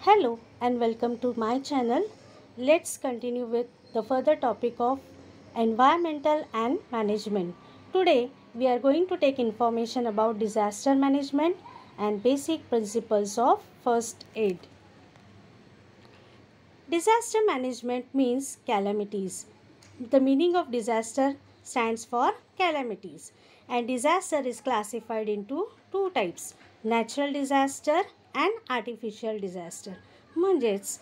Hello and welcome to my channel. Let's continue with the further topic of environmental and management. Today we are going to take information about disaster management and basic principles of first aid. Disaster management means calamities. The meaning of disaster stands for calamities, and disaster is classified into two types: natural disaster and artificial disaster. म्हणजेच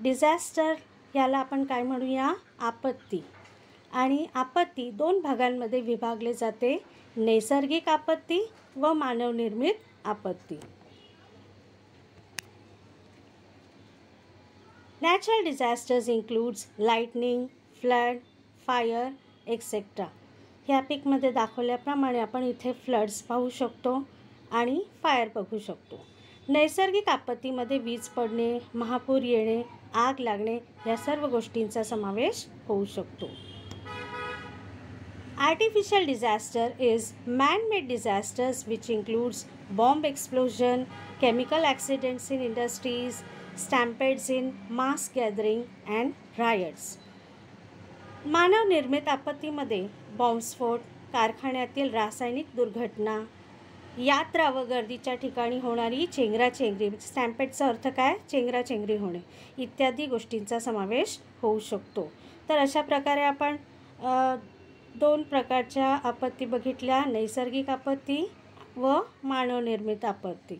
disaster याला आपण काय म्हणूया, आपत्ती. आणि आपत्ती दोन भागांमध्ये विभागले जाते: नैसर्गिक आपत्ती व मानवनिर्मित आपत्ती. Natural disasters includes lightning, flood, fire, etc. ह्या पिकमध्ये दाखवल्याप्रमाणे आपण इथे फ्लड्स पाहू शकतो आणि फायर बघू शकतो. नैसर्गिक आपत्तीमध्ये वीज पडणे, महापूर येणे, आग लागणे या सर्व गोष्टींचा समावेश होऊ शकतो. Artificial disaster is man-made disasters which includes bomb explosion, chemical accidents in industries, stampedes in mass gathering and riots. मानव निर्मित आपत्तीमध्ये बॉम्बस्फोट, कारखान्यातील रासायनिक दुर्घटना, यात्रा व गर्दीच्या ठिकाणी होणारी चेंगराचेंगरी, स्टॅम्पेडचा अर्थ काय, चेंगराचेंगरी होणे, इत्यादी गोष्टींचा समावेश होऊ शकतो. तर अशा प्रकारे आपण दोन प्रकारच्या आपत्ती बघितल्या: नैसर्गिक आपत्ती व मानवनिर्मित आपत्ती.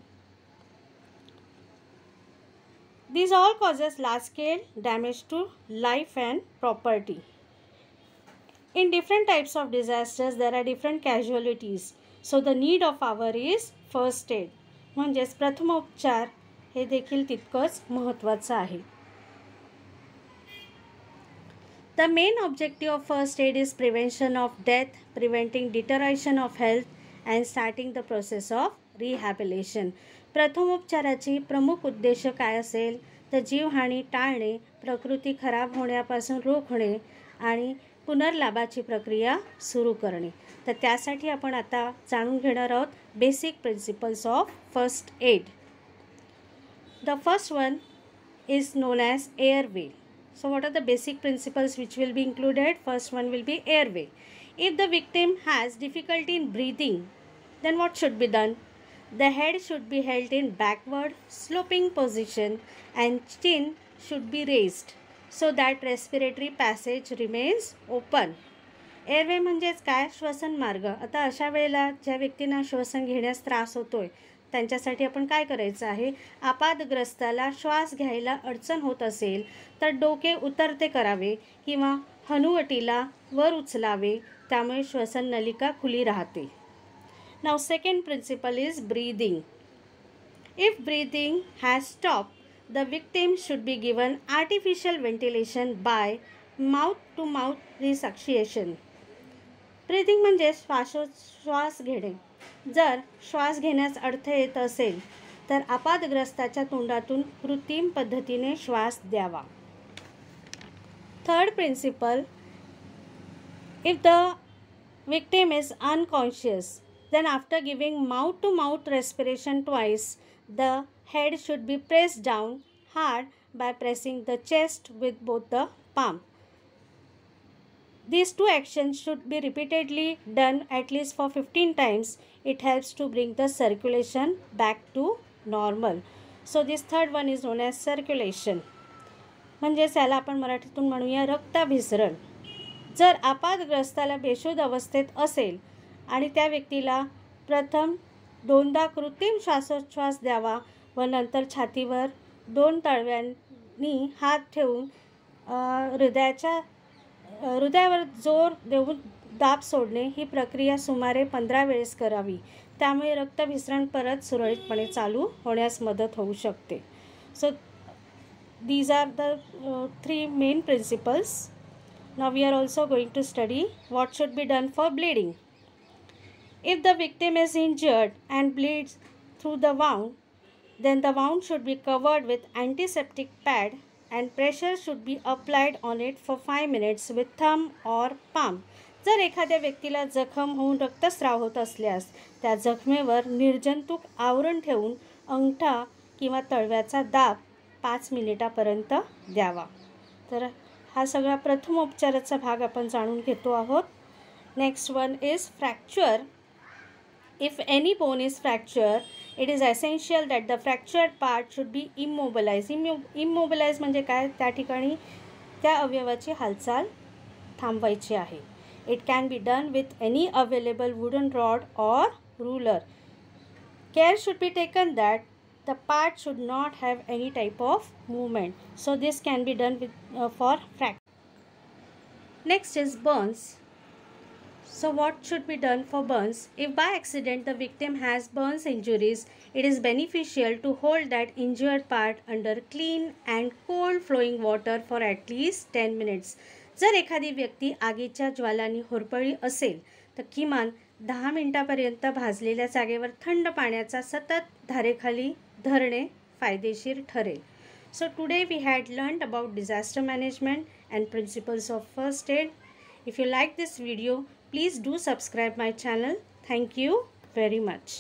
These all causes large scale damage to life and property. In different types of disasters there are different casualties. So the need of hour is first aid. म्हणजेच प्रथमोपचार हे देखील तितकंच महत्त्वाचं आहे. The main objective of first aid is prevention of death, preventing deterioration of health and starting the process of rehabilitation. प्रथमोपचाराची प्रमुख उद्देश काय असेल तर जीवहानी टाळणे, प्रकृती खराब होण्यापासून रोखणे आणि पुनर्लाभाची प्रक्रिया सुरू करणे. तर त्यासाठी आपण आता जाणून घेणार आहोत basic principles of first aid. The first one is non as airway. So what are the basic principles which will be included? First one will be airway. If the victim has difficulty in breathing, then what should be done? The head should be held in backward sloping position and chin should be raised so that respiratory passage remains open. Airway म्हणजेच काय, श्वसन मार्ग. आता अशा वेळेला ज्या व्यक्तींना श्वसन घेण्यास त्रास होतोय त्यांच्यासाठी आपण काय करायचं आहे, आपातग्रस्ताला श्वास घ्यायला अडचण होत असेल तर डोके उतरते करावे किंवा हनुवटीला वर उचलावे, त्यामुळे श्वसन नलिका खुली राहते. Now second principle is breathing. If breathing has stopped, the victim should be given artificial ventilation by mouth to mouth resuscitation. Breathing म्हणजे श्वासोच्छ्वास घेणे. जर श्वास घेण्यास अडथळे येत असेल तर आपातग्रस्ताच्या तोंडातून कृत्रिम पद्धतीने श्वास द्यावा. Third principle, if the victim is unconscious, then after giving mouth to mouth respiration twice, the head should be pressed down hard by pressing the chest with both the palm. These two actions should be repeatedly done at least for 15 times. It helps to bring the circulation back to normal. So this third one is known as circulation. म्हणजे याला आपण मराठीतून म्हणूया रक्ताभिसरण. जर आपातग्रस्ताला बेशुद्ध अवस्थेत असेल आणि त्या व्यक्तीला प्रथम दोनदा कृत्रिम श्वासोच्छ्वास द्यावा व नंतर छातीवर दोन तळव्यांनी हात ठेवून हृदयावर जोर देऊन दाब सोडणे, ही प्रक्रिया सुमारे 15 वेळेस करावी. त्यामुळे रक्तभिसरण परत सुरळीतपणे चालू होण्यास मदत होऊ शकते. So these are the 3 main principles. Now we are also going to study what should be done for bleeding. If the victim is injured and bleeds through the wound, then the wound should be covered with antiseptic pad and pressure should be applied on it for 5 minutes with thumb or palm. जर एखाद्या व्यक्तीला जखम होऊन रक्तस्राव होत असल्यास त्या जखमेवर निर्जंतुक आवरण ठेवून अंगठा किंवा तळव्याचा दाब 5 मिनिटापर्यंत द्यावा. तर हा सगळा प्रथमोपचाराचा भाग आपण जाणून घेतो आहोत. Next one is fracture. If any bone is fractured, it is essential that the fractured part should be immobilized. Immobilized म्हणजे काय? त्या ठिकाणी त्या अवयवाची हालचाल थांबवायची आहे. It can be done with any available wooden rod or ruler. Care should be taken that the part should not have any type of movement. So this can be done with for fracture. Next is burns. So what should be done for burns? If by accident the victim has burns injuries, it is beneficial to hold that injured part under clean and cold flowing water for at least 10 minutes. जर एखादी व्यक्ती आगीच्या ज्वालांनी होरपळली असेल तर किमान 10 मिनिटापर्यंत भाजलेल्या जागेवर थंड पाण्याचा सतत धारेखाली धरणे फायदेशीर ठरेल. So today we had learned about disaster management and principles of first aid. If you like this video, please do subscribe my channel. Thank you very much.